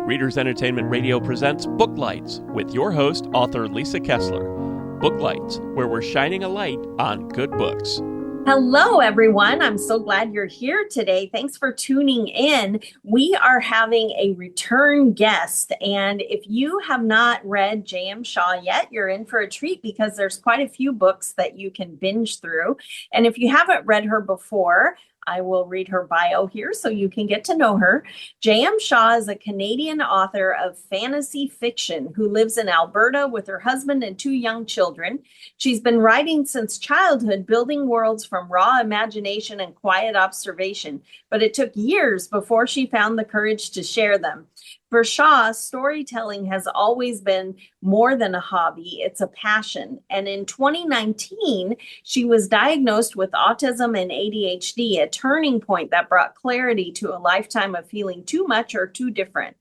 Readers Entertainment Radio presents Booklights with your host, author Lisa Kessler. Booklights, where we're shining a light on good books. Hello, everyone. I'm so glad you're here today. Thanks for tuning in. We are having a return guest, and if you have not read J.M. Shaw yet, you're in for a treat because there's quite a few books that you can binge through. And if you haven't read her before, I will read her bio here so you can get to know her. J.M. Shaw is a Canadian author of fantasy fiction who lives in Alberta with her husband and two young children. She's been writing since childhood, building worlds from raw imagination and quiet observation, but it took years before she found the courage to share them. For Shaw, storytelling has always been more than a hobby, it's a passion. And in 2019, she was diagnosed with autism and ADHD, a turning point that brought clarity to a lifetime of feeling too much or too different.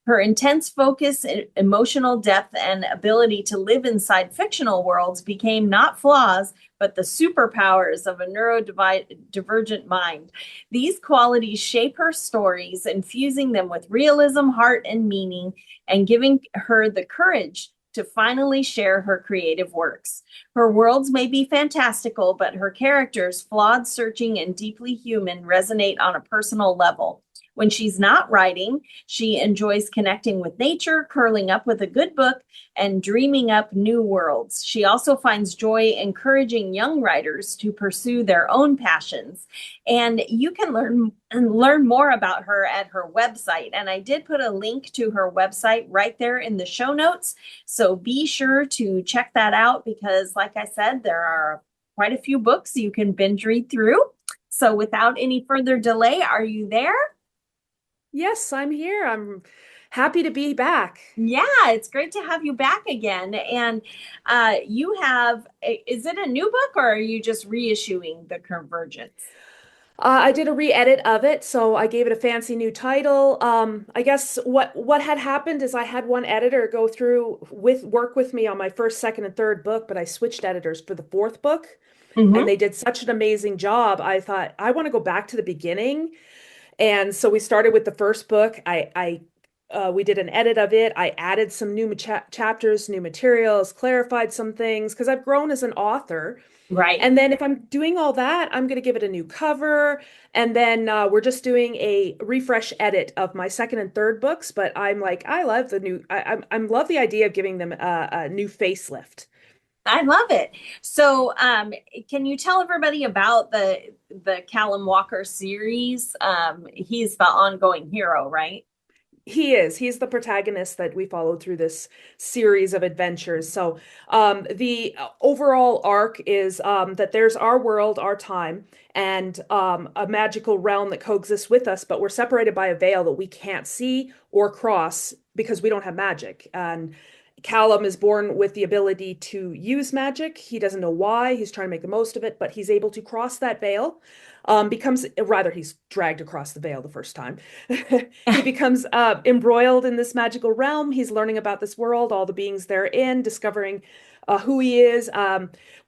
Her intense focus, emotional depth, and ability to live inside fictional worlds became not flaws, but the superpowers of a neurodivergent mind. These qualities shape her stories, infusing them with realism, heart, and meaning, and giving her the courage to finally share her creative works. Her worlds may be fantastical, but her characters, flawed, searching, and deeply human, resonate on a personal level. When she's not writing, she enjoys connecting with nature, curling up with a good book, and dreaming up new worlds. She also finds joy encouraging young writers to pursue their own passions. And you can learn more about her at her website. And I did put a link to her website right there in the show notes. So be sure to check that out because, like I said, there are quite a few books you can binge read through. So without any further delay, are you there? Yes, I'm here. I'm happy to be back. Yeah, it's great to have you back again. And you have, is it a new book or are you just reissuing The Convergence? I did a re-edit of it, so I gave it a fancy new title. I guess what had happened is I had one editor go through work with me on my first, second, and third book, but I switched editors for the fourth book, and they did such an amazing job. I thought I want to go back to the beginning. And so we started with the first book. We did an edit of it. I added some new chapters, new materials, clarified some things because I've grown as an author. Right. And then if I'm doing all that, I'm going to give it a new cover. And then we're just doing a refresh edit of my second and third books. But I'm like, I love the new, I love the idea of giving them a new facelift. I love it. So, can you tell everybody about the Callum Walker series? He's the ongoing hero, right? He is. He's the protagonist that we followed through this series of adventures. So, the overall arc is that there's our world, our time, and a magical realm that coexists with us, but we're separated by a veil that we can't see or cross because we don't have magic. And Callum is born with the ability to use magic. He doesn't know why. He's trying to make the most of it, but he's able to cross that veil. He's dragged across the veil the first time. He becomes embroiled in this magical realm. He's learning about this world, all the beings therein, discovering who he is.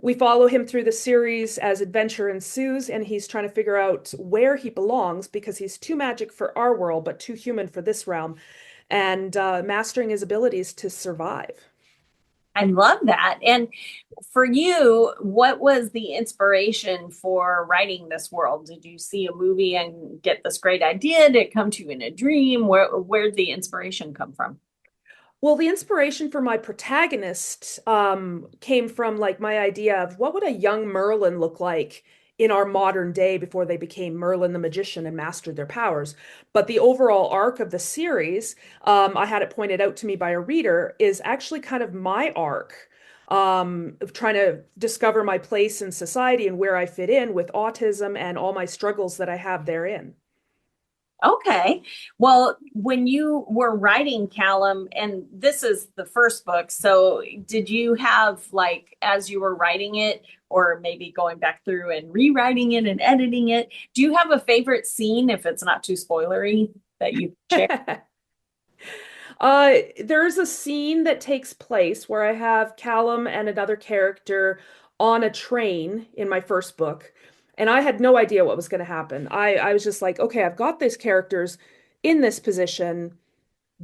We follow him through the series as adventure ensues, and he's trying to figure out where he belongs because he's too magic for our world, but too human for this realm, and mastering his abilities to survive. I love that. And for you, what was the inspiration for writing this world? Did you see a movie and get this great idea? Did it come to you in a dream? Where'd the inspiration come from? Well, the inspiration for my protagonist came from like my idea of what would a young Merlin look like in our modern day before they became Merlin the magician and mastered their powers. But the overall arc of the series, I had it pointed out to me by a reader, is actually kind of my arc of trying to discover my place in society and where I fit in with autism and all my struggles that I have therein. Okay. Well, when you were writing Callum, and this is the first book, so did you have like, as you were writing it, or maybe going back through and rewriting it and editing it, do you have a favorite scene, if it's not too spoilery, that you share? There's a scene that takes place where I have Callum and another character on a train in my first book, and I had no idea what was going to happen. I was just like, okay, I've got these characters in this position.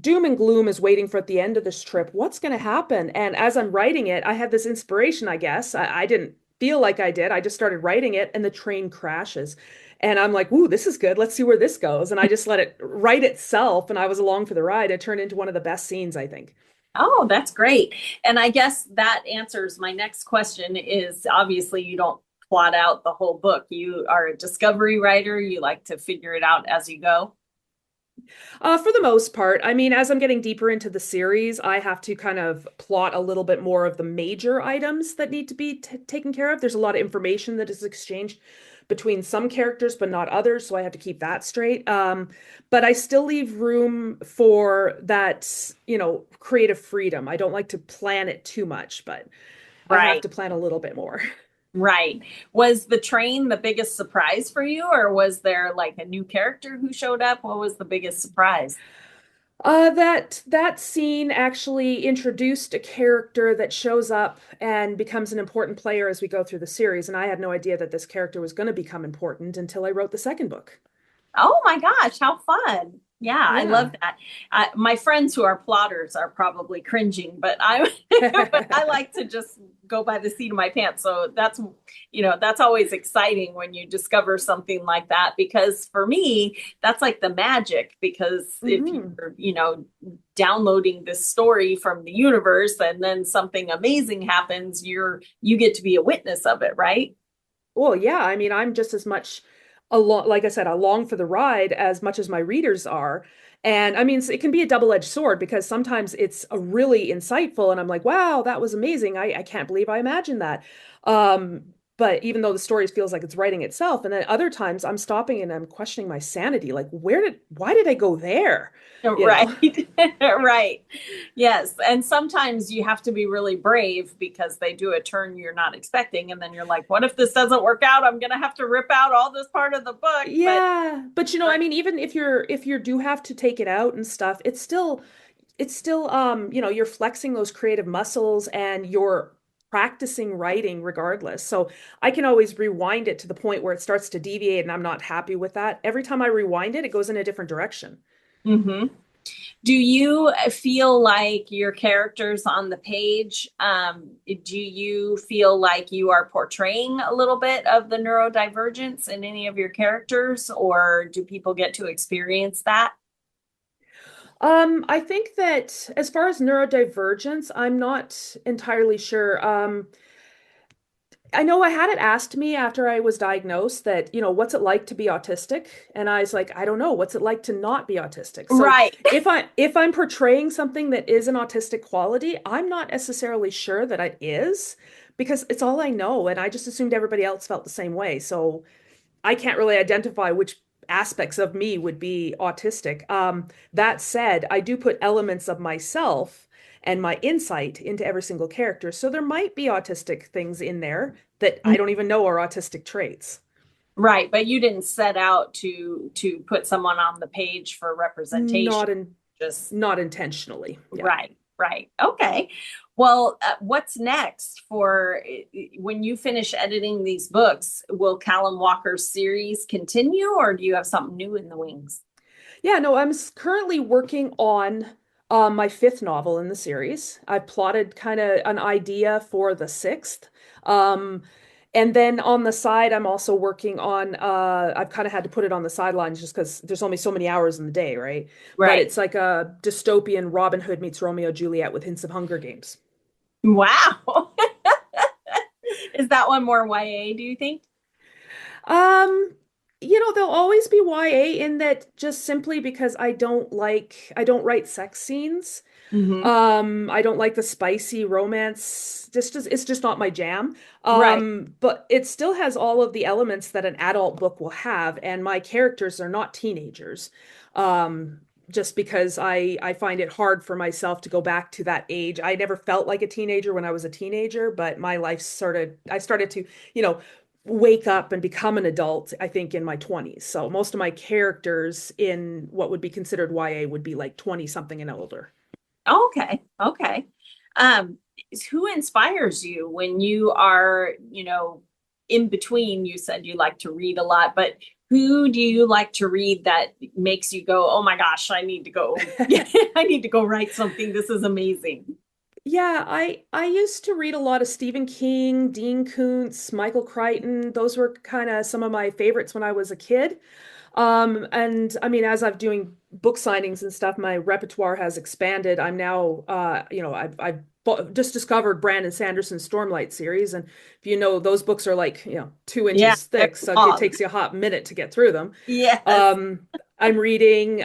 doom and gloom is waiting for at the end of this trip. What's going to happen? And as I'm writing it, I had this inspiration, I guess. I didn't feel like I did. I just started writing it and the train crashes. And I'm like, ooh, this is good. Let's see where this goes. And I just let it write itself. And I was along for the ride. It turned into one of the best scenes, I think. Oh, that's great. And I guess that answers my next question is obviously you don't plot out the whole book. You are a discovery writer. You like to figure it out as you go. For the most part, I mean, as I'm getting deeper into the series, I have to kind of plot a little bit more of the major items that need to be taken care of. There's a lot of information that is exchanged between some characters, but not others, so I have to keep that straight. But I still leave room for that, creative freedom. I don't like to plan it too much, but I have Right. to plan a little bit more. Right. Was the train the biggest surprise for you, or was there like a new character who showed up? What was the biggest surprise? That scene actually introduced a character that shows up and becomes an important player as we go through the series, and I had no idea that this character was going to become important until I wrote the second book. Oh my gosh, how fun. Yeah, I love Yeah. that. My friends who are plotters are probably cringing, but I but I like to just go by the seat of my pants. So that's always exciting when you discover something like that because for me, that's like the magic because if Hmm. you're, downloading this story from the universe and then something amazing happens, you get to be a witness of it, right? Well, yeah, I mean, I'm just as much along, like I said, along for the ride as much as my readers are. And I mean, it can be a double-edged sword because sometimes it's a really insightful, and I'm like, wow, that was amazing. I can't believe I imagined that. Um, but even though the story feels like it's writing itself, and then other times I'm stopping and I'm questioning my sanity, like, why did I go there? You Right. know? Right. Yes. And sometimes you have to be really brave because they do a turn you're not expecting. And then you're like, what if this doesn't work out? I'm going to have to rip out all this part of the book. But Yeah, but I mean, even if you do have to take it out and stuff, it's still you're flexing those creative muscles and you're practicing writing regardless. So I can always rewind it to the point where it starts to deviate and I'm not happy with that. Every time I rewind it, it goes in a different direction. hmm do you feel like your characters on the page, do you feel like you are portraying a little bit of the neurodivergence in any of your characters, or do people get to experience that? I think that as far as neurodivergence, I'm not entirely sure. I know I had it asked me after I was diagnosed that, what's it like to be autistic? And I was like, I don't know, what's it like to not be autistic? So Right. if I'm portraying something that is an autistic quality, I'm not necessarily sure that it is because it's all I know, and I just assumed everybody else felt the same way. So I can't really identify which aspects of me would be autistic. That said, I do put elements of myself and my insight into every single character. So there might be autistic things in there that I don't even know are autistic traits. Right, but you didn't set out to put someone on the page for representation. Not in Just Not intentionally. Yeah. right, right. Okay. Well, what's next for when you finish editing these books? Will Callum Walker's series continue, or do you have something new in the wings? Yeah, no, I'm currently working on my fifth novel in the series. I've plotted kind of an idea for the sixth. Um, and then on the side, I'm also working on, I've kind of had to put it on the sidelines just because there's only so many hours in the day, right? But Right. it's like a dystopian Robin Hood meets Romeo and Juliet with hints of Hunger Games. Wow. Is that one more YA, do you think? Um, there'll always be YA in that just simply because I don't write sex scenes. Hmm. I don't like the spicy romance. It's just not my jam. Right. But it still has all of the elements that an adult book will have, and my characters are not teenagers. Just because I find it hard for myself to go back to that age. I never felt like a teenager when I was a teenager, but my life I started to, you know, wake up and become an adult, I think, in my 20s. So most of my characters in what would be considered YA would be like 20 something and older. Okay. Okay. Um, who inspires you when you are, in between? You said you like to read a lot, but who do you like to read that makes you go, oh my gosh, I need to go, I need to go write something. This is amazing. Yeah, I used to read a lot of Stephen King, Dean Koontz, Michael Crichton. Those were kind of some of my favorites when I was a kid. And I mean, as I'm doing book signings and stuff, my repertoire has expanded. I'm now, I've just discovered Brandon Sanderson's Stormlight series, and if you know, those books are like, 2 inches Yeah, thick, so it long. takes you a hot minute to get through them. Yes. Um, I'm reading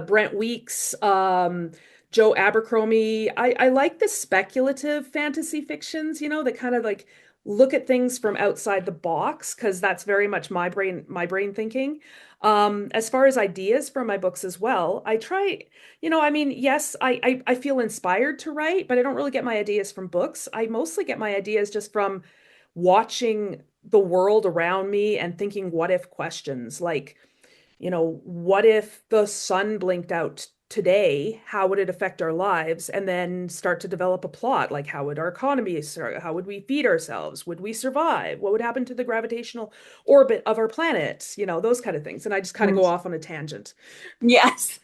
Brent Weeks, Joe Abercrombie. I like the speculative fantasy fictions, that kind of like look at things from outside the box, because that's very much my brain thinking. As far as ideas for my books as well, I try, I mean, yes, I feel inspired to write, but I don't really get my ideas from books. I mostly get my ideas just from watching the world around me and thinking what if questions like, what if the sun blinked out today? How would it affect our lives? And then start to develop a plot. Like, how would our economy start? How would we feed ourselves? Would we survive? What would happen to the gravitational orbit of our planet? Those kind of things. And I just kind of go off on a tangent. Yes.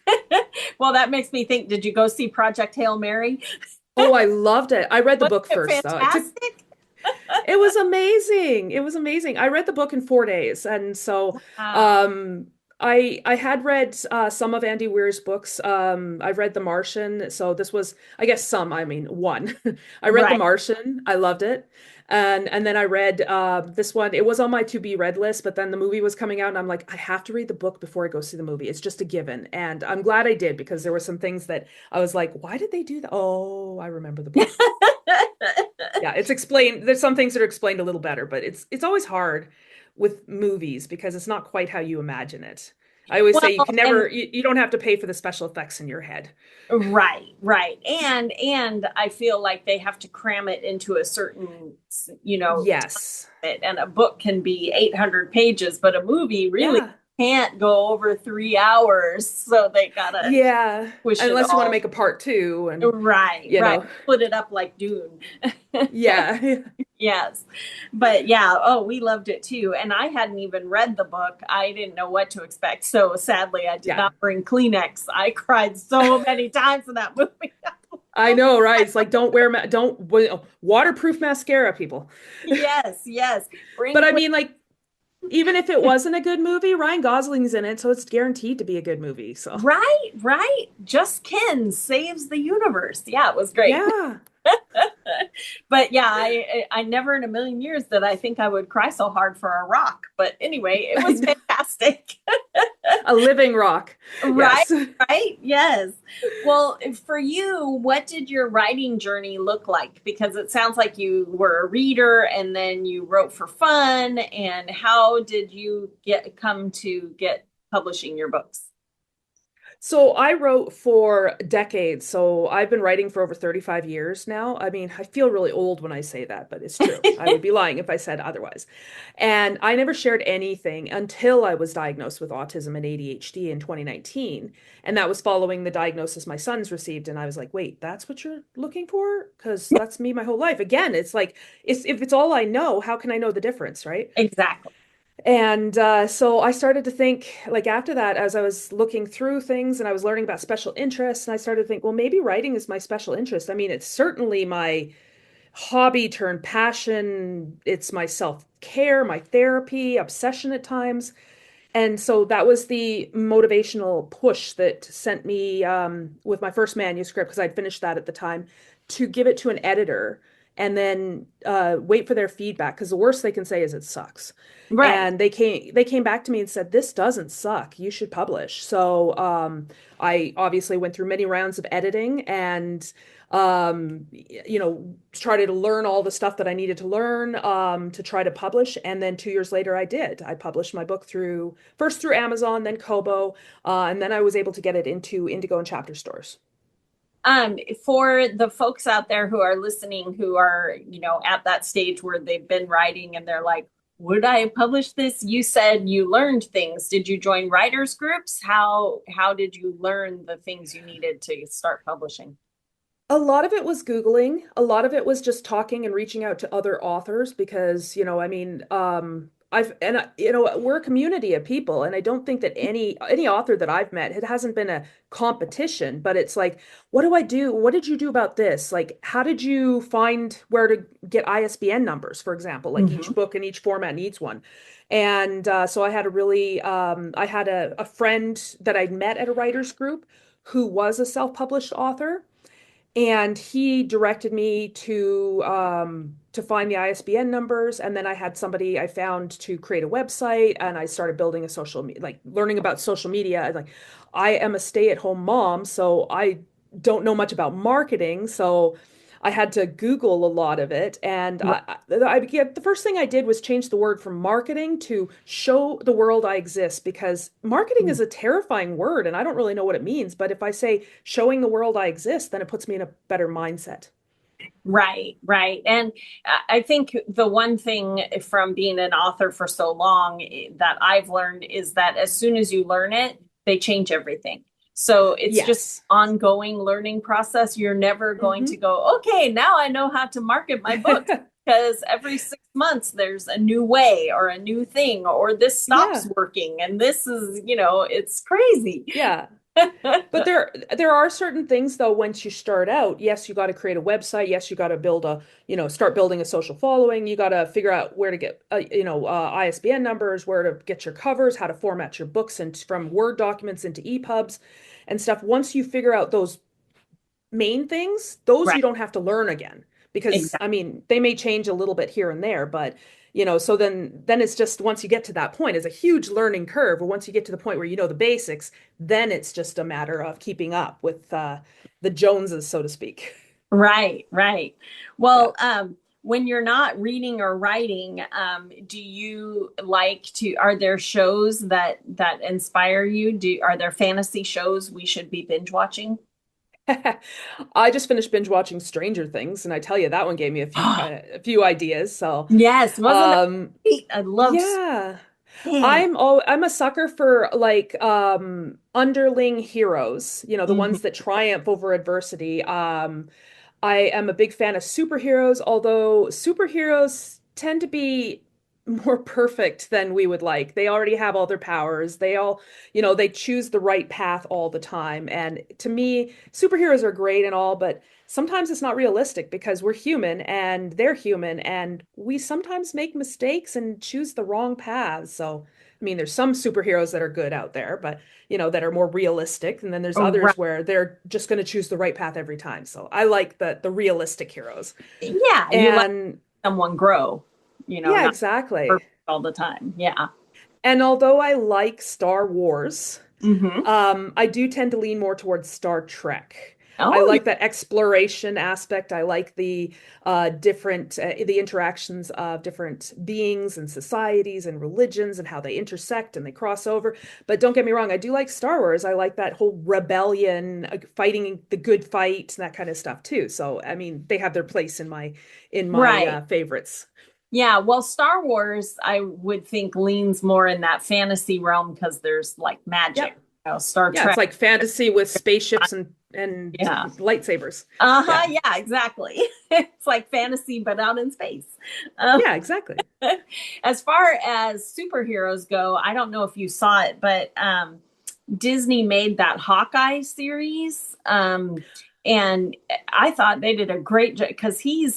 Well, that makes me think, did you go see Project Hail Mary? Oh, I loved it. I read the Wasn't book it first, though. fantastic? It was amazing. It was amazing. I read the book in 4 days, and so Wow. um, I had read some of Andy Weir's books. I've read The Martian, so this was, I guess, some. I mean, one. I read The Right. Martian. I loved it, and then I read this one. It was on my to be read list, but then the movie was coming out, and I'm like, I have to read the book before I go see the movie. It's just a given, and I'm glad I did because there were some things that I was like, why did they do that? Oh, I remember the book. Yeah, it's explained. There's some things that are explained a little better, but it's always hard with movies because it's not quite how you imagine it. I always say you Well, can and never, you don't have to pay for the special effects in your head. right, right. And I feel like they have to cram it into a certain, Yes. and a book can be 800 pages, but a movie really Yeah. can't go over 3 hours. So they gotta Yeah. push it Unless you want to all. make a part two and, Right, you right. know, Split it up like Dune. yeah. Yes. But yeah, oh, we loved it too. And I hadn't even read the book. I didn't know what to expect. So sadly, I did Yeah. not bring Kleenex. I cried so many times in that movie. I know, right? It's like don't wear waterproof mascara, people. Yes, yes. Bring But I Kleenex. mean, like, even if it wasn't a good movie, Ryan Gosling's in it, so it's guaranteed to be a good movie. So, Right, right. Just Ken saves the universe. Yeah, it was great. yeah. But yeah, I never in a million years that I think I would cry so hard for a rock. But anyway, it I was know. fantastic. A living rock. Right, Yes. right. Yes. Well, for you, what did your writing journey look like? Because it sounds like you were a reader and then you wrote for fun. And how did you come to get publishing your books? So I wrote for decades. So I've been writing for over 35 years now. I mean, I feel really old when I say that, but it's true. I would be lying if I said otherwise. And I never shared anything until I was diagnosed with autism and ADHD in 2019. And that was following the diagnosis my sons received. And I was like, wait, that's what you're looking for? Because that's me my whole life. Again, it's like, if it's all I know, how can I know the difference, right? Exactly. And so I started to think, like after that, as I was looking through things and I was learning about special interests, and I started to think, well, maybe writing is my special interest. I mean, it's certainly my hobby turned passion. It's my self-care, my therapy, obsession at times. And so that was the motivational push that sent me with my first manuscript, because I'd finished that at the time, to give it to an editor and then wait for their feedback. Because the worst they can say is it sucks. Right. And they came back to me and said, this doesn't suck. You should publish. So I obviously went through many rounds of editing and tried to learn all the stuff that I needed to learn to try to publish. And then 2 years later, I did. I published my book first through Amazon, then Kobo, and then I was able to get it into Indigo and Chapter stores. For the folks out there who are listening, who are, at that stage where they've been writing and they're like, would I publish this? You said you learned things. Did you join writers groups? How did you learn the things you needed to start publishing? A lot of it was Googling. A lot of it was just talking and reaching out to other authors because, I mean, we're a community of people, and I don't think that any author that I've met, it hasn't been a competition, but it's like, what do I do? What did you do about this? Like, how did you find where to get ISBN numbers, for example? Like each Mhm. book and each format needs one. And so I had a friend that I'd met at a writers group who was a self-published author, and he directed me to find the ISBN numbers, and then I had somebody I found to create a website, and I started building a like learning about social media. Like, I am a stay-at-home mom, so I don't know much about marketing, so I had to Google a lot of it. And the first thing I did was change the word from marketing to show the world I exist, because marketing is a terrifying word and I don't really know what it means. But if I say showing the world I exist, then it puts me in a better mindset. Right, right. And I think the one thing from being an author for so long that I've learned is that as soon as you learn it, they change everything. So it's just Yes. ongoing learning process. You're never going to Hmm. go, okay, now I know how to market my books, because every 6 months there's a new way or a new thing, or this stops Yeah. working. And this is, it's crazy. Yeah. But there are certain things though, once you start out, yes, you got to create a website. Yes, you got to start building a social following. You got to figure out where to get, ISBN numbers, where to get your covers, how to format your books and from Word documents into EPUBs and stuff. Once you figure out those main things, those Right. you don't have to learn again, because I Exactly. mean, they may change a little bit here and there, but so then it's just, once you get to that point, it's a huge learning curve. But once you get to the point where you know the basics, then it's just a matter of keeping up with the Joneses, so to speak. Right, right. Yeah. Well, when you're not reading or writing, do you like to, are there shows that inspire you? Are there fantasy shows we should be binge watching? I just finished binge watching Stranger Things, and I tell you, that one gave me a few ideas. So, Yes, wasn't that um, great? I love, yeah. man. I'm a sucker for like underling heroes, the Mhm. ones that triumph over adversity. I am a big fan of superheroes, although superheroes tend to be more perfect than we would like. They already have all their powers. They choose the right path all the time. And to me, superheroes are great and all, but sometimes it's not realistic, because we're human and they're human, and we sometimes make mistakes and choose the wrong paths. So, I mean, there's some superheroes that are good out there, but that are more realistic. And then there's Right. others where they're just going to choose the right path every time. So I like the realistic heroes. Yeah, you let And someone grow, yeah, not exactly. perfect all the time. Yeah. And although I like Star Wars, Hmm. I do tend to lean more towards Star Trek. I Oh, like that exploration aspect. I like the interactions of different beings and societies and religions and how they intersect and they cross over. But don't get me wrong, I do like Star Wars. I like that whole rebellion, fighting the good fight, and that kind of stuff too. So, I mean, they have their place in my right. favorites. Yeah, well, Star Wars, I would think leans more in that fantasy realm because there's like magic. Yep. Star Yeah, it's Trek, like fantasy with spaceships and yeah. lightsabers. Uh-huh, Yeah. yeah, exactly. It's like fantasy, but out in space. Um, Yeah, exactly. as far as superheroes go, I don't know if you saw it, but Disney made that Hawkeye series. And I thought they did a great job because he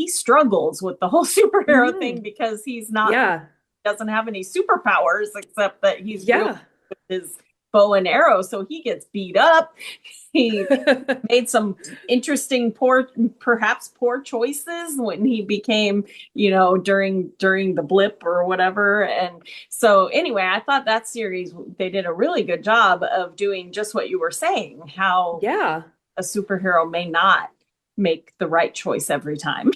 struggles with the whole superhero thing Hmm. because he's not Yeah. doesn't have any superpowers except that he's really Yeah. good with his bow and arrow, so he gets beat up. He made some interesting perhaps poor choices when he became, during the blip or whatever. And so anyway, I thought that series, they did a really good job of doing just what you were saying, how Yeah. a superhero may not make the right choice every time.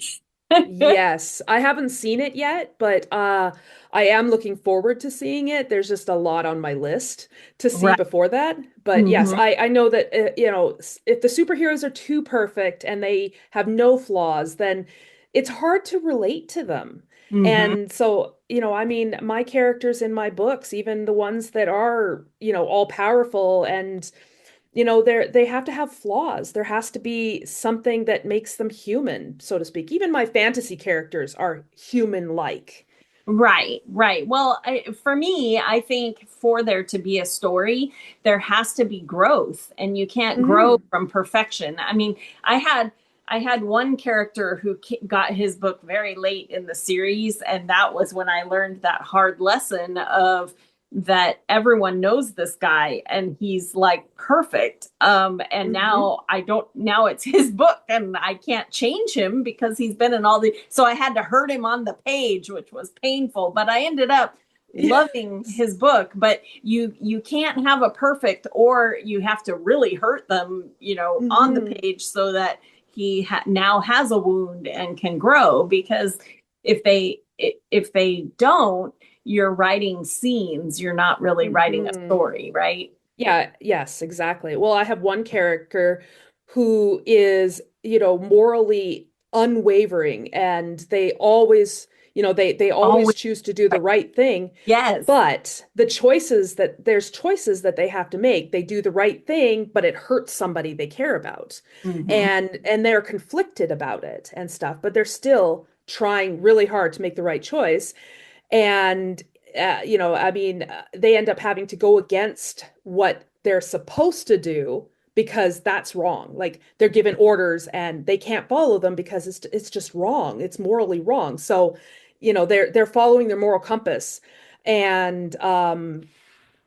Yes. I haven't seen it yet, but I am looking forward to seeing it. There's just a lot on my list to see Right. before that. But yes, Hmm. I know that if the superheroes are too perfect and they have no flaws, then it's hard to relate to them. Hmm. And so, I mean, my characters in my books, even the ones that are, all powerful and they have to have flaws. There has to be something that makes them human, so to speak. Even my fantasy characters are human-like. Right, right. Well, for me, I think for there to be a story, there has to be growth, and you can't grow Hmm. from perfection. I mean, I had one character who got his book very late in the series, and that was when I learned that hard lesson of that everyone knows this guy and he's like perfect. And Hmm. now I don't, now it's his book and I can't change him because he's been in all the, so I had to hurt him on the page, which was painful, but I ended up loving his book. But you can't have a perfect, or you have to really hurt them, you know, on the Hmm. page so that he now has a wound and can grow. Because if they don't, you're writing scenes, you're not really writing a Hmm. story, right? Yeah, yes, exactly. Well, I have one character who is, you know, morally unwavering, and they always, you know, they always Always choose to do the right. right thing, Yes. but there's choices that they have to make. They do the right thing, but it hurts somebody they care about. Hmm. And they're conflicted about it and stuff, but they're still trying really hard to make the right choice. And you know, I mean, they end up having to go against what they're supposed to do because that's wrong. Like they're given orders and they can't follow them because it's just wrong. It's morally wrong. So, you know, they're following their moral compass and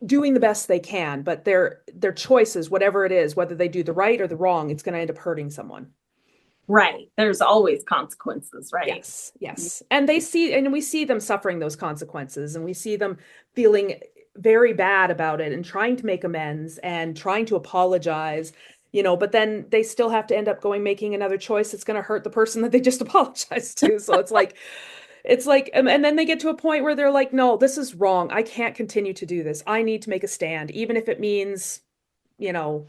doing the best they can, but their choices, whatever it is, whether they do the right or the wrong, it's going to end up hurting someone. Right. There's always consequences, right? Yes, yes. And they see, and we see them suffering those consequences, and we see them feeling very bad about it and trying to make amends and trying to apologize, you know, but then they still have to end up going making another choice that's going to hurt the person that they just apologized to. So it's like, and then they get to a point where they're like, no, this is wrong. I can't continue to do this. I need to make a stand, even if it means, you know,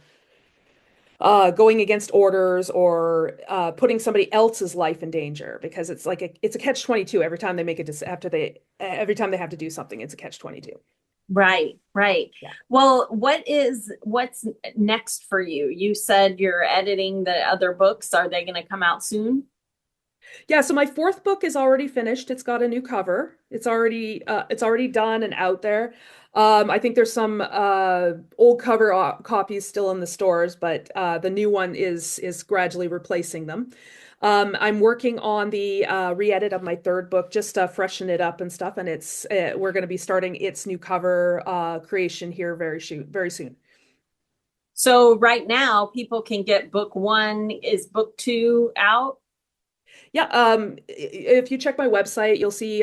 going against orders or putting somebody else's life in danger because it's a catch 22 every time they make it after they every time they have to do something it's a catch 22. Right, right. Yeah. Well, what's next for you? You said you're editing the other books. Are they going to come out soon? Yeah, so my fourth book is already finished. It's got a new cover. It's already done and out there. I think there's some old cover copies still in the stores, but the new one is gradually replacing them. I'm working on the re-edit of my third book, just to freshen it up and stuff, and it's we're going to be starting its new cover creation here very soon. So right now, people can get book one. Is book two out? Yeah, if you check my website, you'll see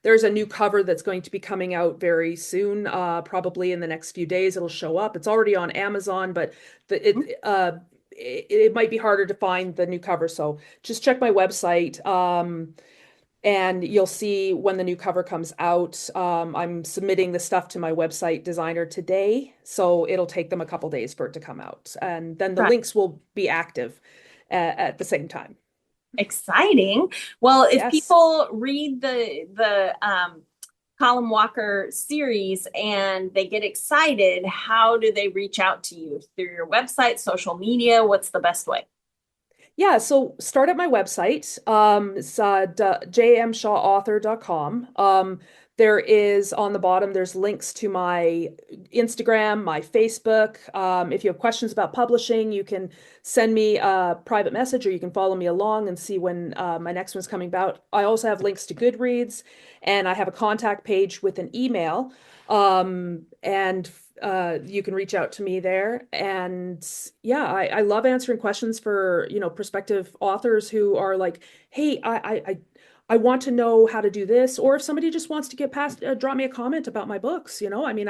there's a new cover that's going to be coming out very soon, probably in the next few days. It'll show up. It's already on Amazon, but it might be harder to find the new cover. So just check my website, and you'll see when the new cover comes out. I'm submitting the stuff to my website designer today, so it'll take them a couple days for it to come out, and then the Right. links will be active at the same time. Exciting. Well, if Yes. people read the Colin Walker series and they get excited, how do they reach out to you? Through your website, social media? What's the best way? Yeah, so start at my website. It's jmshawauthor.com. There is on the bottom, there's links to my Instagram, my Facebook. If you have questions about publishing, you can send me a private message or you can follow me along and see when my next one's coming about. I also have links to Goodreads and I have a contact page with an email. And you can reach out to me there. And yeah, I love answering questions for, you know, prospective authors who are like, hey, I want to know how to do this. Or if somebody just wants to get past, drop me a comment about my books, you know, I mean,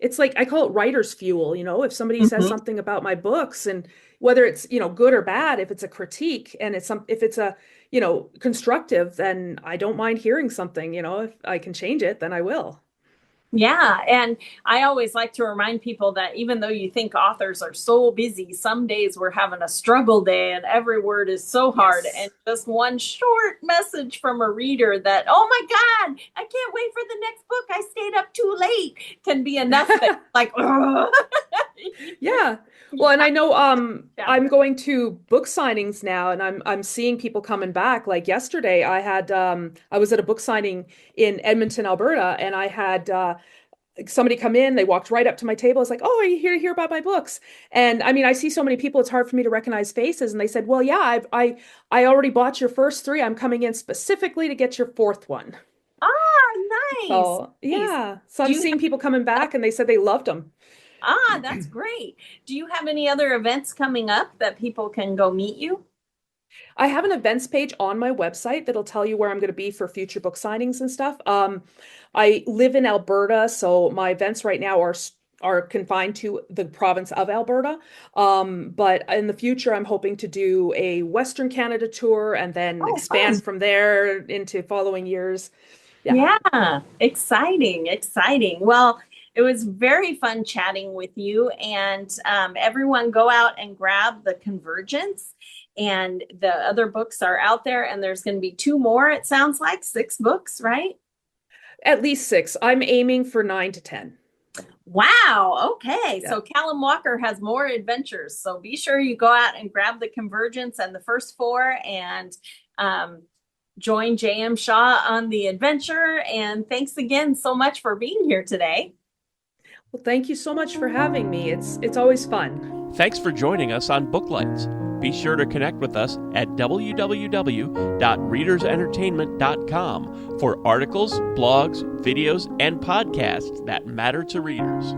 it's like, I call it writer's fuel, you know, if somebody says Mhm. something about my books and whether it's, you know, good or bad, if it's a critique and if it's a, you know, constructive, then I don't mind hearing something, you know, if I can change it, then I will. Yeah. And I always like to remind people that even though you think authors are so busy, some days we're having a struggle day and every word is so hard. Yes. And just one short message from a reader that, oh my God, I can't wait for the next book. I stayed up too late can be enough that like, Yeah. Well, and I know Yeah. I'm going to book signings now, and I'm seeing people coming back. Like yesterday I had I was at a book signing in Edmonton, Alberta, and I had somebody come in, they walked right up to my table. It's like, "Oh, are you here to hear about my books?" And I mean, I see so many people, it's hard for me to recognize faces. And they said, "Well, yeah, I already bought your first three. I'm coming in specifically to get your fourth one." Nice. So, Nice. yeah. So Do I'm you seeing people coming back and they said they loved them. that's great. Do you have any other events coming up that people can go meet you? I have an events page on my website that'll tell you where I'm going to be for future book signings and stuff. I live in Alberta, so my events right now are confined to the province of Alberta. But in the future, I'm hoping to do a Western Canada tour and then Oh, fun. expand from there into following years. Yeah. Yeah, exciting, exciting. Well, it was very fun chatting with you. And everyone go out and grab The Convergence. And the other books are out there, and there's going to be two more, it sounds like, 6 books, right? At least 6. I'm aiming for 9 to 10. Wow. Okay. Yeah. So Callum Walker has more adventures. So be sure you go out and grab The Convergence and the first 4 and join J.M. Shaw on the adventure. And thanks again so much for being here today. Well, thank you so much for having me. It's always fun. Thanks for joining us on Booklights. Be sure to connect with us at www.readersentertainment.com for articles, blogs, videos, and podcasts that matter to readers.